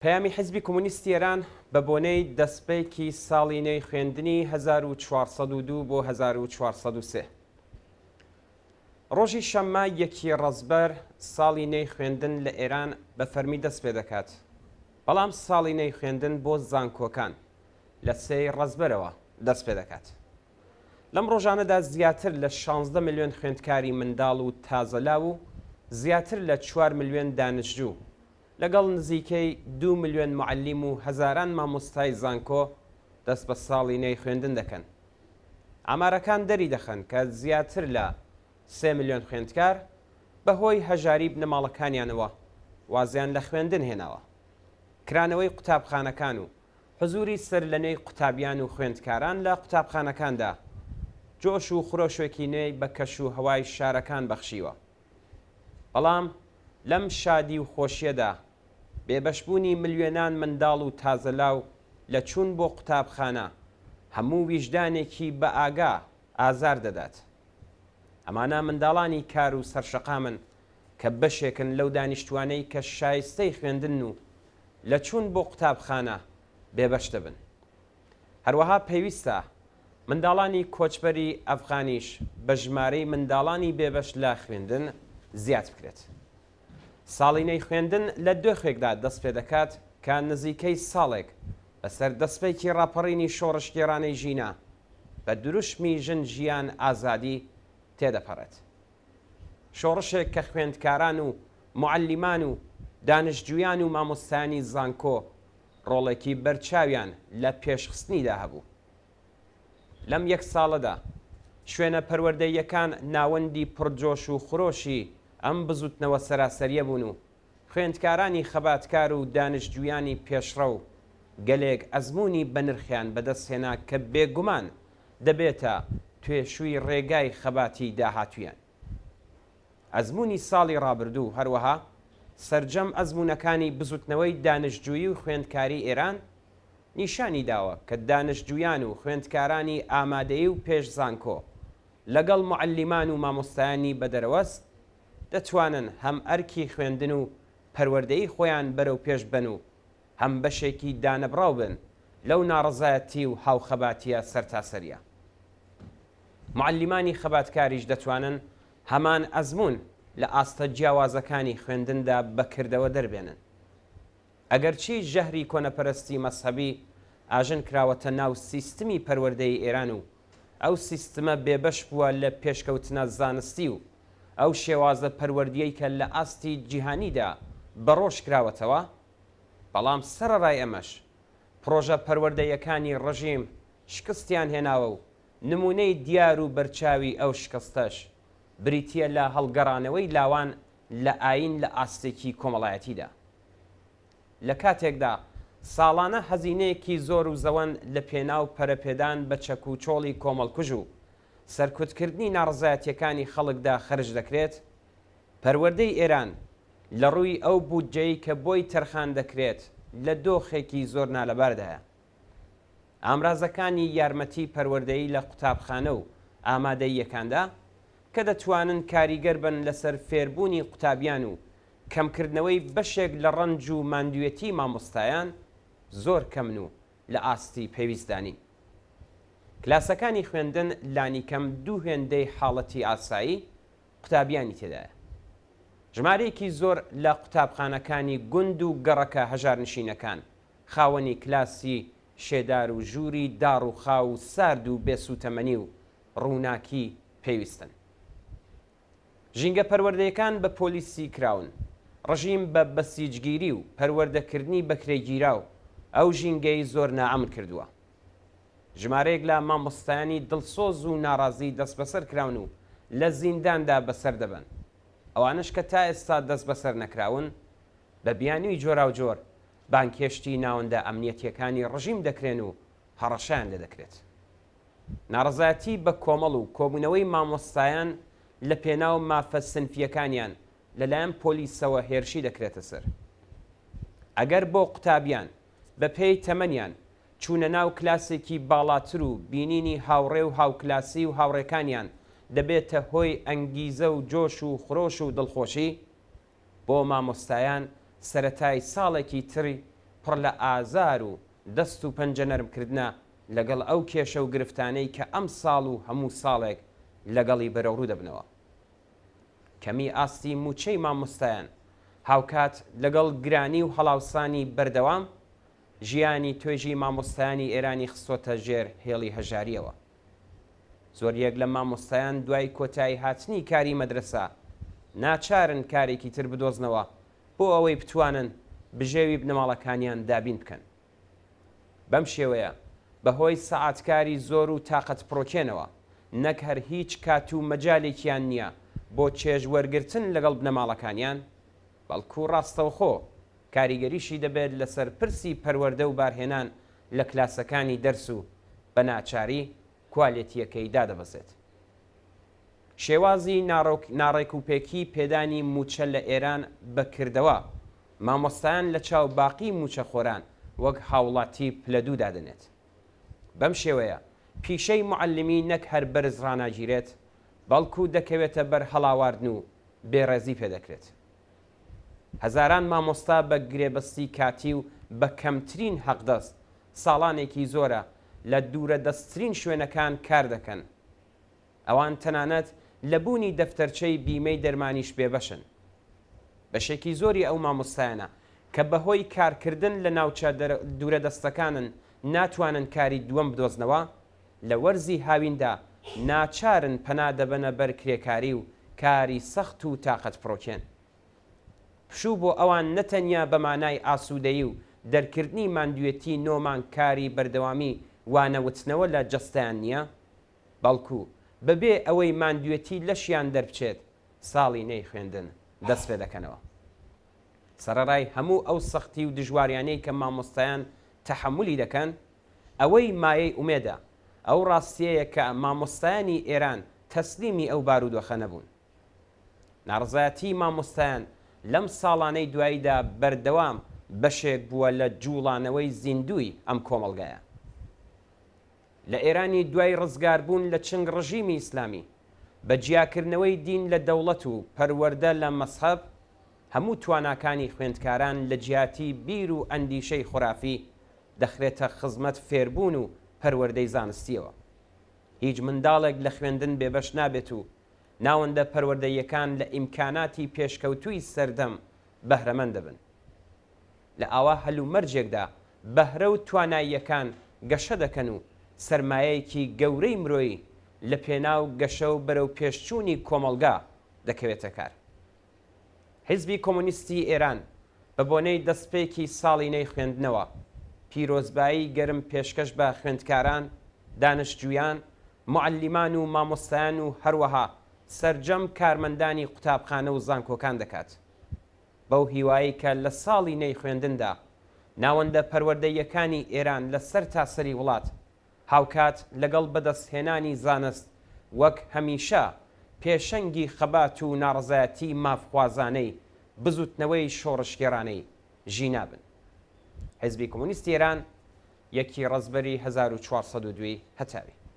پەیامی حیزبی کۆمونیستی ئێران بە بۆنەی دەستپێکی ساڵی نوێی خوێندنی 1402 بۆ 1403 ڕۆژی شەممە یەکی ڕەزبەر ساڵی نوێی خوێندن لە ئێران بە فەرمی دەست پێ دەکات. بەڵام ساڵی نوێی خوێندن بۆ زانکۆکان لە 3 ڕەزبەرەوە دەست پێ دەکات. لەم ڕۆژانەدا زیاتر لە 16 ملیۆن خوێندکاری منداڵ و تازەلاو و زیاتر لە 4 ملیۆن دانیشتجوو لەگەڵ نزیکەی 2 ملیۆن معلم و هەزاران مامۆستای زانکۆ دەست بە ساڵی نوێی خوێندن دەکەن. ئامارەکان دەری دەخەن کە زیاتر لە 3 ملیۆن خوێندکار بەهۆی هەژاری بنەماڵەکانیانەوە وازیان لە خوێندن هێناوە. کرانەوەی قوتابخانەکان و حزوری سەر لە نوێی قوتابیان و خوێندکاران لە قوتابخانەکاندا جۆش و خرۆشێکی نوێی بە کەش و هەوای شارەکان بەخشیوە. بەڵام لەم شادی و خۆشیەدا بێبەشبوونی ملیۆنان منداڵ و تازەلاو لە چوون بۆ قوتابخانە هەموو ویژدانێکی بە ئاگا ئازار دەدات. ئەمانە منداڵانی کار و سەرشەقامن کە بەشێکن لەو دانیشتوانەی کە شایستەی خوێندن و لە چوون بۆ قوتابخانە بێبەش دەبن. هەروەها پێویستە منداڵانی کۆچبەری ئەفغانیش بە ژمارەی منداڵانی بێبەش لە خوێندن زیاد بکرێت. ساڵی نوێی خوێندن لە دۆخێکدا دەست پێ دەکات کە نزیکەی ساڵێک بەسەر دەستپێکی ڕاپەڕینی شۆڕشگێرانەی ژینە بە دروشمی ژن ژیان ئازادی تێدەپەڕێت. شۆڕشێک کە خوێندکاران و معلمان و دانیشتجویان و مامۆستایانی زانکۆ ڕۆڵێکی بەرچاویان لە پێشخستنیدا هەبوو. لەم یەک ساڵەدا شوێنە پەروەردەییەکان ناوەندی پڕجۆش و خرۆشی ئەم بزوتنەوە سەراسەریە بوون و خوێندکارانی خەباتکار و دانیشتجویانی پێشڕە و گەلێک ئەزمموی بە نرخیان بەدەستهێنا کە بێگومان دەبێتە توێشووی ڕێگای خەباتی داهاتویان. ئەزمموی ساڵی ڕابردوو هەروەها سەرجەم ئەزممونەکانی بزوتنەوەی دانیشتجویی و خوێندکاری ئێران نیشانی داوە کە دانیشتجویان و خوێندکارانی ئامادەیی و پێش زانکۆ لەگەڵ معلمان و مامۆستایانی بەدەرەوەست دەتوانن هەم ئەرکی خوێندن و پەروەردەیی خۆیان بەرەو پێش بن و هەم بەشێکی دانەبراو بن لەو ناڕزایەتی و هاوخەباتیە سەرتاسەریە. معلمانی خەباتکاریش دەتوانن هەمان ئەزمون لە ئاستە جیاوازەکانی خوێندندا بەکردەوە دەربێنن. ئەگەرچی ژەهری کۆنەپەرستی مەسحەبی ئاژن کراوەتە ناو سیستمی پەروەردەی ئێران و ئەو سیستمە بێبەش بووە لە پێشکەوتنە زانستی و ئەو شێوازە پەروەردیەی کە لە ئاستی جیهانیدا بەڕۆژ کراوەتەوە، بەڵام سەرەڕای ئەمەش پرۆژە پەروەردەیەکانی ڕژیم شکستیان هێناوە و نمونەی دیار و بەرچاوی ئەو شکستەش بریتیە لە هەڵگەڕانەوەی لاوان لە ئاین لە ئاستێکی کۆمەڵایەتیدا. لە کاتێکدا ساڵانە هەزینەیەکی زۆر و زەوەن لە پێناو پەرەپێدان بە چەک و چۆڵی کۆمەڵکوژ و سەرکوتکردنی ناڕزایەتیەکانی خەڵکدا خەرج دەکرێت، پەروەردەی ئێران لە ڕووی ئەو بودجەی کە بۆی تەرخان دەکرێت لە دۆخێکی زۆر نالەباردایە. ئامرازەکانی یارمەتی پەروەردەیی لە قوتابخانە و ئامادەییەکاندا کە دەتوانن کاریگەر بن لەسەر فێربوونی قوتابیان و کەمکردنەوەی بەشێک لە ڕەنج و ماندوێتی مامۆستایان زۆر کەمن و لە ئاستی پێویستدانی. کلاسەکانی خوێندن لانی کەم 2 هێندەی حاڵەتی ئاسایی قوتابیانی تێدایە. ژمارەیەکی زۆر لە قوتابخانەکانی گوند و گەڕەکە هەژارنشینەکان خاوەنی کلاسی شێدار و ژووری داڕ و خاو و سارد و بێسوتەمەنی و ڕووناکی پێویستن. ژینگە پەروەردەیەکان بە پۆلیسی کراون، ڕژیم بە بەسیجگیری و پەروەردەکردنی بەکرێگیرا و ئەو ژینگەی زۆر نائەمن کردووە. ژمارەیەک لە مامۆستایانی دڵسۆز و ناڕازی دەست بەسەر کراون و لە زینداندا بەسەر دەبن. ئەوانش کە تا ئێستا دەست بەسەر نەکراون بە بیانووی جۆرا و جۆر بانکێشتی ناوەندە ئەمنیەتیەکانی ڕژیم دەکرێن و هەڕەشیان لێ دەکرێت. ناڕزایەتی بە کۆمەڵ و کۆبوونەوەی مامۆستایان لە پێناو مافە سنفیەکانیان لەلایەن پۆلیسەوە هێرشی دەکرێتە سەر. ئەگەر بۆ قوتابیان بە پێی تەمەنیان چوونە ناو کلاسێکی باڵاتر و بینینی هاوڕێ و هاوکلاسی و هاوڕێکانیان دەبێتە هۆی ئەنگیزە و جۆش و خرۆش و دڵخۆشی، بۆ مامۆستایان سەرەتای ساڵێکی تری پڕ لە ئازار و دەست و پەنجە نەرمکردە لەگەڵ ئەو کێشە و گرفتانەی کە ئەم ساڵ و هەموو ساڵێک لەگەڵی بەرەوڕوو دەبنەوە. کەمی ئاستی موچەی مامۆستایان هاوکات لەگەڵ گرانی و هەڵاوسانی بەردەوام ژیانی توێژی مامۆستایانی ئێرانی خستۆتە ژێر هێڵی هەژاریەوە. زۆریەک لە مامۆستایان دوای کۆتایی هاتنی کاری مەدرسە ناچارن کارێکی تر بدۆزنەوە بۆ ئەوەی بتوانن بژێوی بنەماڵەکانیان دابین بکەن. بەم شێوەیە بەهۆی سەعاتکاری زۆر و تاقەت پرۆکێنەوە نەک هەر هیچ کات و مەجالێکیان نییە بۆ چێژ وەرگرتن لەگەڵ بنەماڵەکانیان، بەڵکو ڕاستەوخۆ کاریگەریشی دەبێت لەسەر پرسی پەروەردە و بارهێنان لە کلاسەکانی دەرس و بە ناچاری کوالێتیەکەی دادەبەزێت. شێوازی ناڕێکوپێکی پێدانی موچە لە ئێران بەکردەوە مامۆستایان لە چاو باقی موچە خۆران وەک هاوڵاتی پلەدوو دادنێت. بەم شێوەیە پیشەی معلمی نەک هەر بەرز ڕناگیرێت، بەڵکو دەکەوێتە بەر هەڵاواردن و بێڕێزی پێدەکرێت. هەزاران مامۆستا بە گرێبەستی کاتی و بە کەمترین حەقدەست ساڵانێکی زۆرە لە دوورە دەستترین شوێنەکان کار دەکەن. ئەوان تەنانەت لە بوونی دەفتەرچەی بیمەی دەرمانیش بێبەشن. بەشێکی زۆری ئەو مامۆستایانە کە بەهۆی کارکردن لە ناوچە دوورە دەستەکانن ناتوانن کاری دووەم بدۆزنەوە، لە وەرزی هاویندا ناچارن پەنا دەبەنە بەر کرێکاری و کاری سەخت و تاقەت پرۆکێن. پشوو بۆ ئەوان نەتەنیا بەمانای ئاسوودەیی و دەرکردنی ماندوێتی نۆمان کاری بەردەوامی وانەوتنەوە لە جەستیان نییە، بەڵکو بەبێ ئەوەی ماندوێتی لەشیان دەربچێت ساڵی نەی خوێندن دەست پێ دەکەنەوە. سەرەڕای هەموو ئەو سەختی و دژواریانەی کە مامۆستایان تەحەمولی دەکەن، ئەوەی مایەی ئومێدە ئەو ڕاستیەیە کە مامۆستایانی ئێران تەسلیمی ئەو بارودۆخە نەبوون. ناڕزایەتی مامۆستایان لەم ساڵانەی دواییدا بەردەوام بەشێک بووە لە جوڵانەوەی زیندوی ئەم کۆمەڵگایە. لە ئێرانی دوای ڕزگاربوون لە چنگ ڕژیمی ئیسلامی بە جیاکردنەوەی دین لە دەوڵەت و پەروەردە لە مەسحەب، هەموو تواناکانی خوێندکاران لە جیاتی بیر و ئەندیشەی خورافی دەخرێتە خزمەت فێربوون و پەروەردەی زانستیەوە. هیچ منداڵێک لە خوێندن بێبەش نابێت و ناوەندە پەروەردەیەکان لە ئیمکاناتی پێشکەوتووی سەردەم بەهرەمەند دەبن. لە ئاوا هەلومەرجێکدا بەهرە و تواناییەکان گەشە دەکەن و سەرمایەیەکی گەورەی مرۆیی لە پێناو گەشە و بەرەو پێشچوونی کۆمەڵگا دەکەوێتە کار. حیزبی کۆمۆنیستی ئێران بە بۆنەی دەستپێکی ساڵی نەی خوێندنەوە پیرۆزبایی گەرم پێشکەش بە خوێندکاران، دانشجویان، معلمان و مامۆستایان و هەروەها سەرجەم کارمەندانی قوتابخانە و زانکۆکان دەکات. بەو هیوایی کە لە ساڵی نەی خوێندندا ناوەندە پەروەردەیەکانی ئێران لە سەر تاسەری وڵات هاوکات لەگەڵ بەدەستهێنانی زانست وەک هەمیشە پێشەنگی خەبات و ناڕزایەتی مافخوازانەی بزوتنەوەی شۆڕشگێرانەی ژینابن. حیزبی کۆمۆنیستی ئێران 1 ڕەزبەری 1402 هەتاوی.